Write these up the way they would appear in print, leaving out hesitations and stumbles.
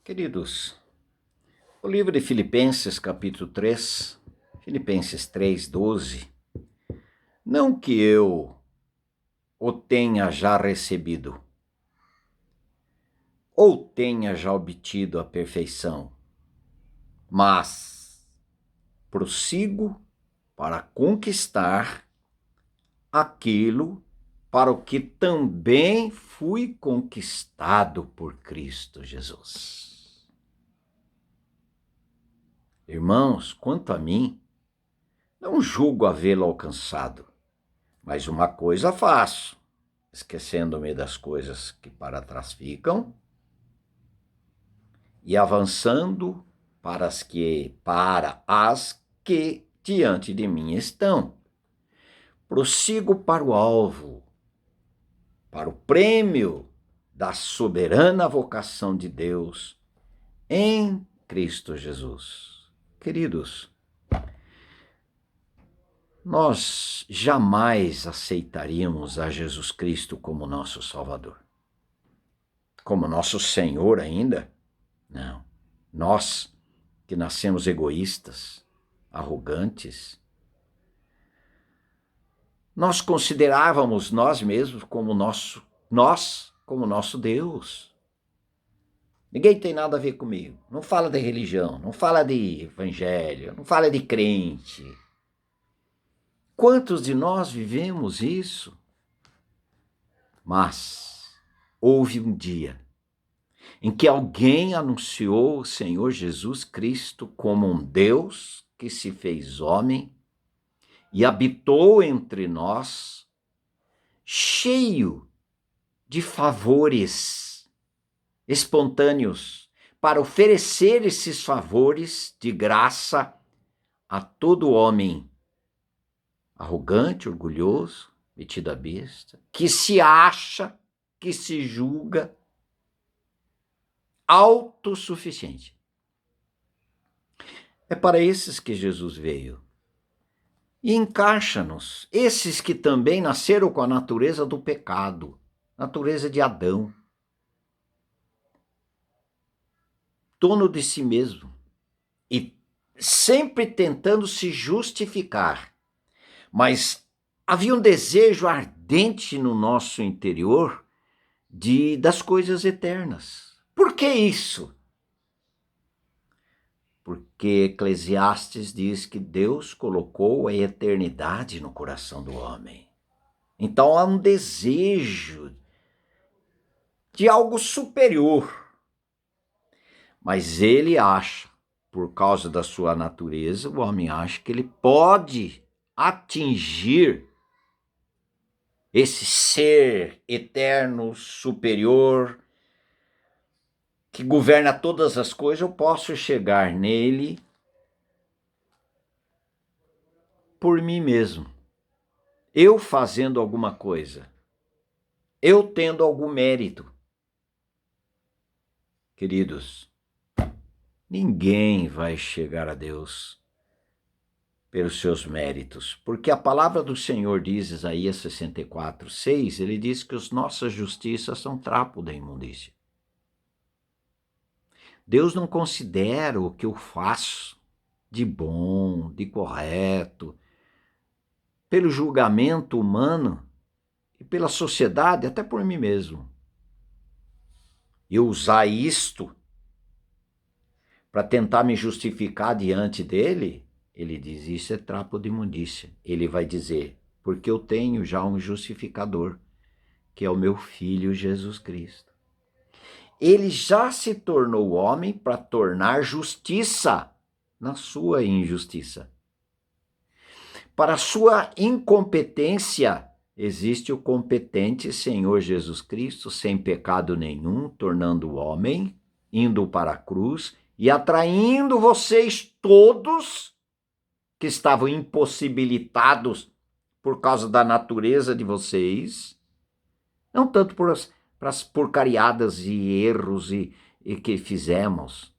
Queridos, o livro de Filipenses, capítulo 3, Filipenses 3:12, não que eu o tenha já recebido, ou tenha já obtido a perfeição, mas prossigo para conquistar aquilo para o que também fui conquistado por Cristo Jesus. Irmãos, quanto a mim, não julgo havê-lo alcançado, mas uma coisa faço, esquecendo-me das coisas que para trás ficam e avançando para as que diante de mim estão. Prossigo para o alvo, para o prêmio da soberana vocação de Deus em Cristo Jesus. Queridos, nós jamais aceitaríamos a Jesus Cristo como nosso Salvador, como nosso Senhor ainda. Não. Nós que nascemos egoístas, arrogantes, nós considerávamos nós mesmos como nosso Deus. Ninguém tem nada a ver comigo. Não fala de religião, não fala de evangelho, não fala de crente. Quantos de nós vivemos isso? Mas houve um dia em que alguém anunciou o Senhor Jesus Cristo como um Deus que se fez homem e habitou entre nós, cheio de favores espontâneos, para oferecer esses favores de graça a todo homem arrogante, orgulhoso, metido a besta, que se acha, que se julga autossuficiente. É para esses que Jesus veio. E encaixa-nos, esses que também nasceram com a natureza do pecado, natureza de Adão, dono de si mesmo e sempre tentando se justificar. Mas havia um desejo ardente no nosso interior das coisas eternas. Por que isso? Porque Eclesiastes diz que Deus colocou a eternidade no coração do homem. Então há um desejo de algo superior. Mas ele acha, por causa da sua natureza, o homem acha que ele pode atingir esse ser eterno, superior, que governa todas as coisas. Eu posso chegar nele por mim mesmo, eu fazendo alguma coisa, eu tendo algum mérito. Queridos, ninguém vai chegar a Deus pelos seus méritos, porque a palavra do Senhor diz, Isaías 64:6, ele diz que as nossas justiças são trapo da imundícia. Deus não considera o que eu faço de bom, de correto, pelo julgamento humano e pela sociedade, até por mim mesmo. Eu usar isto para tentar me justificar diante dele, ele diz, isso é trapo de imundícia. Ele vai dizer, porque eu tenho já um justificador, que é o meu Filho Jesus Cristo. Ele já se tornou homem para tornar justiça na sua injustiça. Para a sua incompetência, existe o competente Senhor Jesus Cristo, sem pecado nenhum, tornando o homem, indo para a cruz e atraindo vocês todos que estavam impossibilitados por causa da natureza de vocês, não tanto por as porcariadas e erros e que fizemos,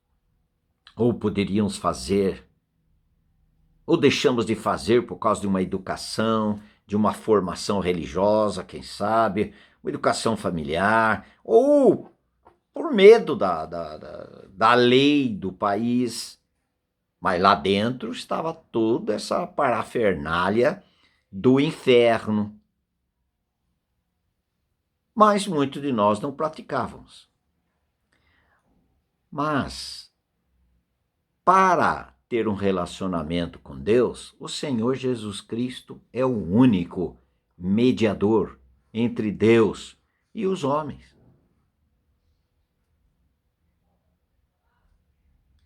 ou poderíamos fazer, ou deixamos de fazer por causa de uma educação, de uma formação religiosa, quem sabe, uma educação familiar, ou por medo da lei do país. Mas lá dentro estava toda essa parafernália do inferno. Mas muitos de nós não praticávamos. Mas, para ter um relacionamento com Deus, o Senhor Jesus Cristo é o único mediador entre Deus e os homens.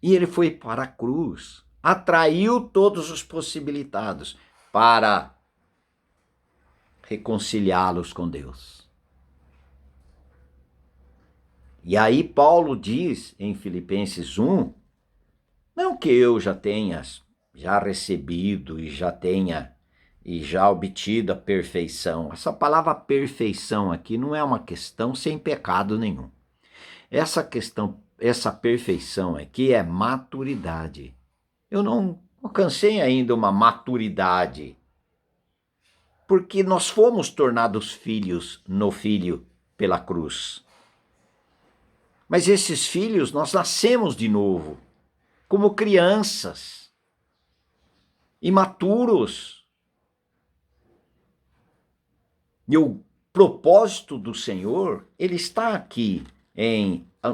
E ele foi para a cruz, atraiu todos os possibilitados para reconciliá-los com Deus. E aí Paulo diz em Filipenses 1, não que eu já recebido e já obtido a perfeição. Essa palavra perfeição aqui não é uma questão sem pecado nenhum. Essa perfeição aqui é maturidade. Eu não alcancei ainda uma maturidade, porque nós fomos tornados filhos no Filho pela cruz. Mas esses filhos, nós nascemos de novo, como crianças, imaturos. E o propósito do Senhor, ele está aqui,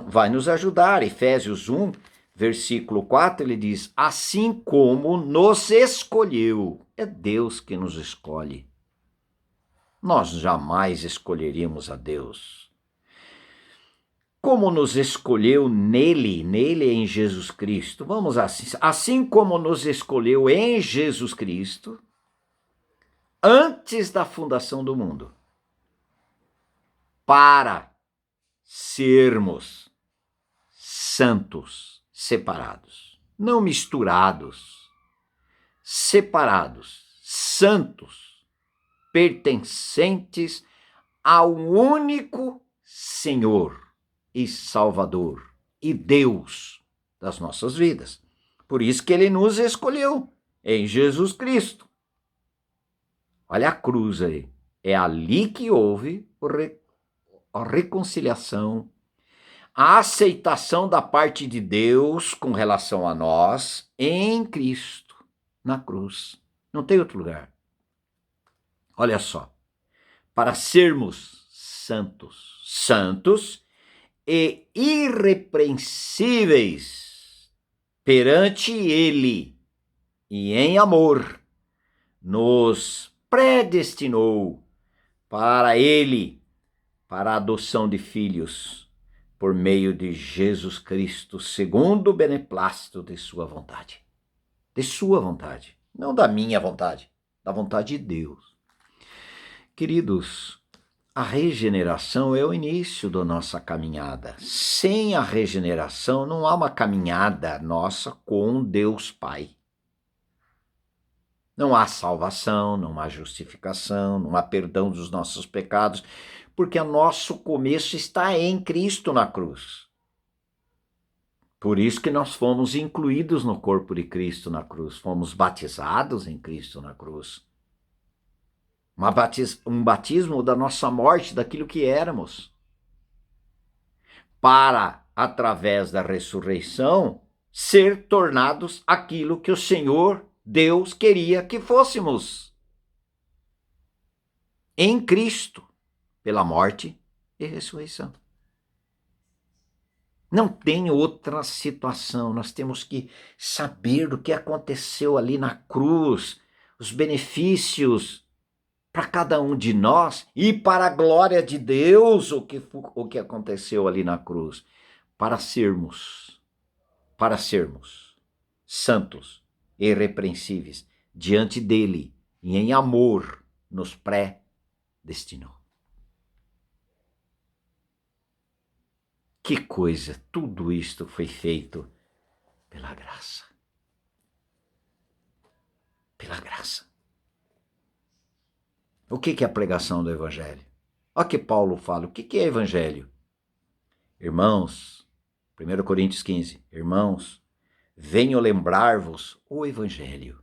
vai nos ajudar. Efésios 1, versículo 4, ele diz, assim como nos escolheu. É Deus que nos escolhe. Nós jamais escolheríamos a Deus. Como nos escolheu nele em Jesus Cristo. Vamos assim como nos escolheu em Jesus Cristo, antes da fundação do mundo, para sermos santos, separados, não misturados, separados, santos, pertencentes ao único Senhor e Salvador e Deus das nossas vidas. Por isso que ele nos escolheu em Jesus Cristo. Olha a cruz aí. É ali que houve a reconciliação, a aceitação da parte de Deus com relação a nós em Cristo, na cruz. Não tem outro lugar. Olha só. Para sermos santos e irrepreensíveis perante ele, e em amor nos predestinou para ele, para a adoção de filhos, por meio de Jesus Cristo, segundo o beneplácito de sua vontade. De sua vontade, não da minha vontade, da vontade de Deus. Queridos, a regeneração é o início da nossa caminhada. Sem a regeneração, não há uma caminhada nossa com Deus Pai. Não há salvação, não há justificação, não há perdão dos nossos pecados, porque o nosso começo está em Cristo na cruz. Por isso que nós fomos incluídos no corpo de Cristo na cruz, fomos batizados em Cristo na cruz. Um batismo da nossa morte, daquilo que éramos, para, através da ressurreição, ser tornados aquilo que o Senhor Deus queria que fôssemos. Em Cristo, pela morte e ressurreição. Não tem outra situação, nós temos que saber do que aconteceu ali na cruz, os benefícios para cada um de nós e para a glória de Deus o que aconteceu ali na cruz, para sermos santos e irrepreensíveis diante dele e em amor nos predestinou. Que coisa, tudo isto foi feito pela graça. Pela graça. O que é a pregação do Evangelho? Olha que Paulo fala, o que é Evangelho? Irmãos, 1 Coríntios 15, irmãos, venho lembrar-vos o Evangelho,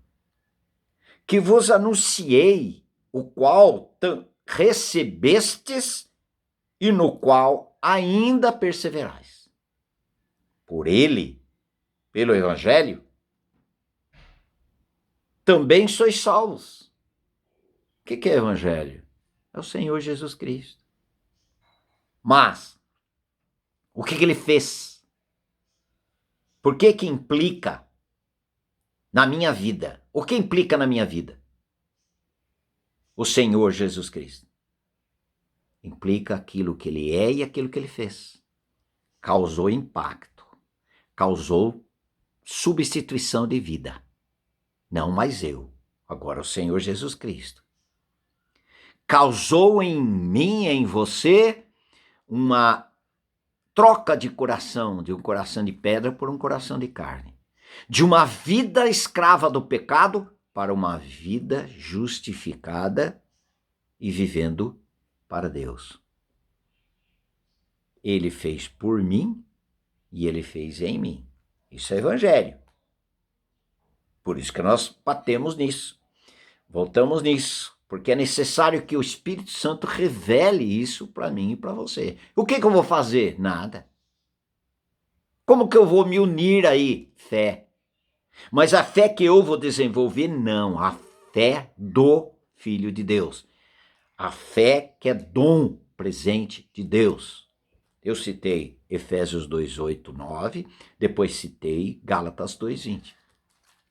que vos anunciei, o qual recebestes e no qual ainda perseverais. Por ele, pelo Evangelho, também sois salvos. O que é Evangelho? É o Senhor Jesus Cristo. Mas, o que ele fez? Por que implica na minha vida? O que implica na minha vida? O Senhor Jesus Cristo. Implica aquilo que ele é e aquilo que ele fez. Causou impacto. Causou substituição de vida. Não mais eu, agora o Senhor Jesus Cristo. Causou em mim, em você, uma troca de coração, de um coração de pedra por um coração de carne. De uma vida escrava do pecado para uma vida justificada e vivendo para Deus. Ele fez por mim e ele fez em mim. Isso é Evangelho. Por isso que nós batemos nisso. Voltamos nisso. Porque é necessário que o Espírito Santo revele isso para mim e para você. O que eu vou fazer? Nada. Como que eu vou me unir aí? Fé. Mas a fé que eu vou desenvolver, não. A fé do Filho de Deus. A fé que é dom presente de Deus. Eu citei Efésios 2, 8, 9. Depois citei Gálatas 2, 20.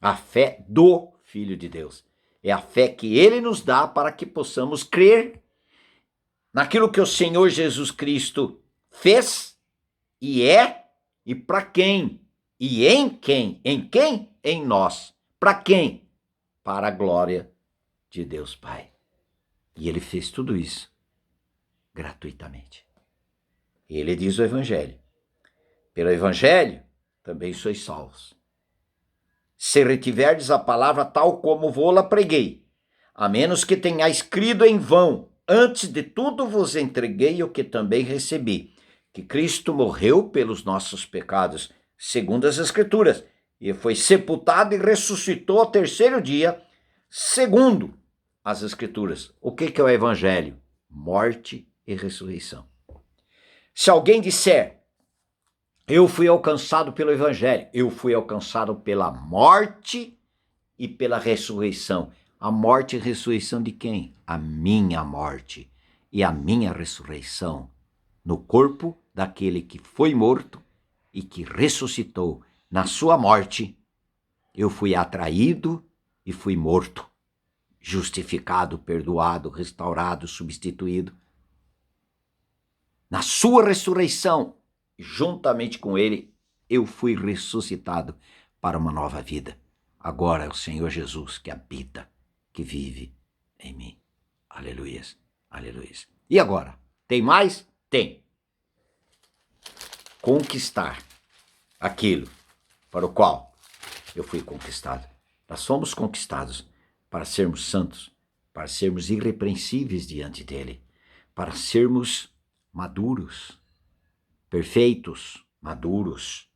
A fé do Filho de Deus. É a fé que ele nos dá para que possamos crer naquilo que o Senhor Jesus Cristo fez e é, e para quem, e em quem? Em quem? Em nós. Para quem? Para a glória de Deus Pai. E ele fez tudo isso gratuitamente. Ele diz o Evangelho. Pelo Evangelho também sois salvos. Se retiverdes a palavra tal como vou-la preguei, a menos que tenhais crido em vão, antes de tudo vos entreguei o que também recebi, que Cristo morreu pelos nossos pecados, segundo as Escrituras, e foi sepultado e ressuscitou ao terceiro dia, segundo as Escrituras. O que é o Evangelho? Morte e ressurreição. Se alguém disser, eu fui alcançado pelo Evangelho, eu fui alcançado pela morte e pela ressurreição. A morte e ressurreição de quem? A minha morte e a minha ressurreição no corpo daquele que foi morto e que ressuscitou. Na sua morte, eu fui atraído e fui morto, justificado, perdoado, restaurado, substituído. Na sua ressurreição, juntamente com ele, eu fui ressuscitado para uma nova vida. Agora é o Senhor Jesus que habita, que vive em mim. Aleluias, aleluias. E agora? Tem mais? Tem. Conquistar aquilo para o qual eu fui conquistado. Nós somos conquistados para sermos santos, para sermos irrepreensíveis diante dele, para sermos maduros, perfeitos, maduros,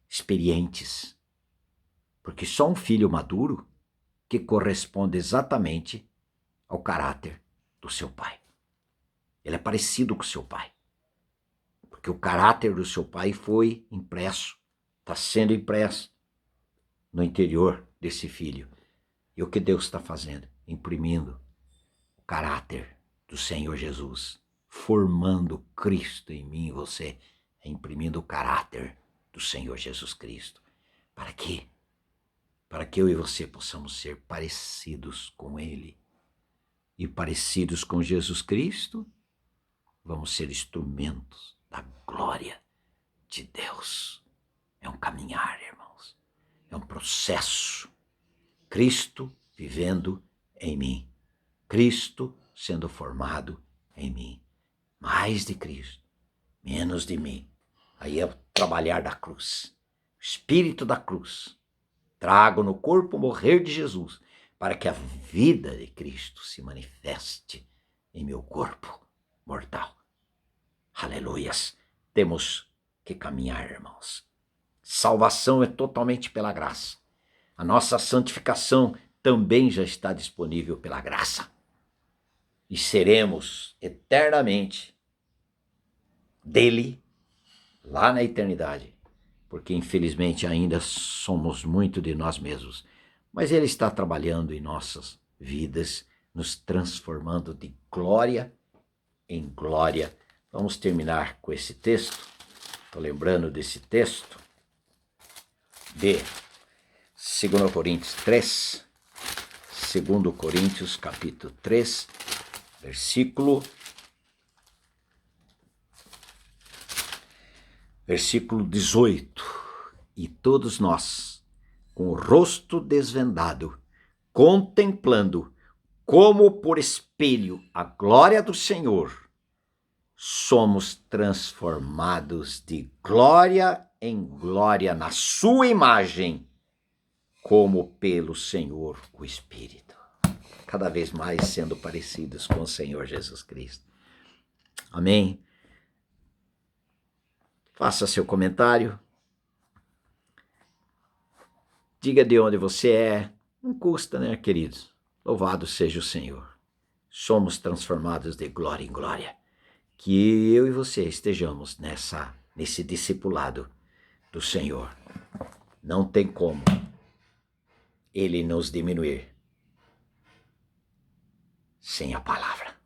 experientes. Porque só um filho maduro que corresponde exatamente ao caráter do seu pai. Ele é parecido com o seu pai. Porque o caráter do seu pai foi impresso, está sendo impresso no interior desse filho. E o que Deus está fazendo? Imprimindo o caráter do Senhor Jesus, formando Cristo em mim e você, imprimindo o caráter do Senhor Jesus Cristo. Para quê? Para que eu e você possamos ser parecidos com Ele. E parecidos com Jesus Cristo, vamos ser instrumentos da glória de Deus. É um caminhar, irmãos. É um processo. Cristo vivendo em mim. Cristo sendo formado em mim. Mais de Cristo, menos de mim. Aí é o trabalhar da cruz. O espírito da cruz. Trago no corpo o morrer de Jesus, para que a vida de Cristo se manifeste em meu corpo mortal. Aleluias. Temos que caminhar, irmãos. Salvação é totalmente pela graça. A nossa santificação também já está disponível pela graça. E seremos eternamente dele lá na eternidade, porque infelizmente ainda somos muito de nós mesmos, mas ele está trabalhando em nossas vidas, nos transformando de glória em glória. Vamos terminar com esse texto. Estou lembrando desse texto de 2 Coríntios 3, 2 Coríntios capítulo 3, versículo 18. E todos nós, com o rosto desvendado, contemplando como por espelho a glória do Senhor, somos transformados de glória em glória na sua imagem, como pelo Senhor o Espírito. Cada vez mais sendo parecidos com o Senhor Jesus Cristo. Amém? Faça seu comentário. Diga de onde você é. Não custa, né, queridos? Louvado seja o Senhor. Somos transformados de glória em glória. Que eu e você estejamos nesse discipulado do Senhor. Não tem como Ele nos diminuir sem a palavra,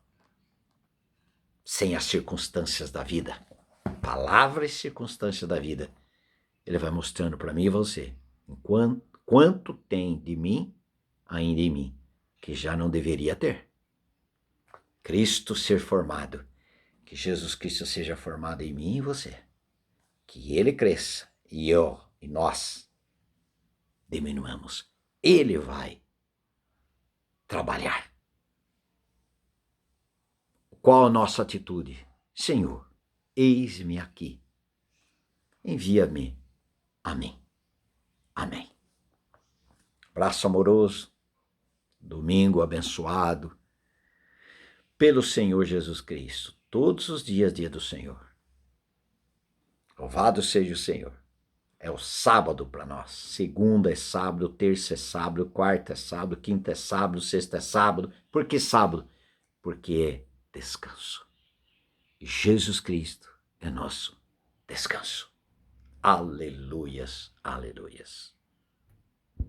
sem as circunstâncias da vida. Palavra e circunstâncias da vida. Ele vai mostrando para mim e você quanto tem de mim ainda em mim, que já não deveria ter. Cristo ser formado. Que Jesus Cristo seja formado em mim e você. Que Ele cresça e nós diminuamos. Ele vai trabalhar. Qual a nossa atitude? Senhor, eis-me aqui. Envia-me a mim. Amém. Abraço amoroso. Domingo abençoado pelo Senhor Jesus Cristo. Todos os dias, dia do Senhor. Louvado seja o Senhor. É o sábado para nós. Segunda é sábado, terça é sábado, quarta é sábado, quinta é sábado, sexta é sábado. Por que sábado? Porque é descanso. Jesus Cristo é nosso descanso. Aleluias, aleluias.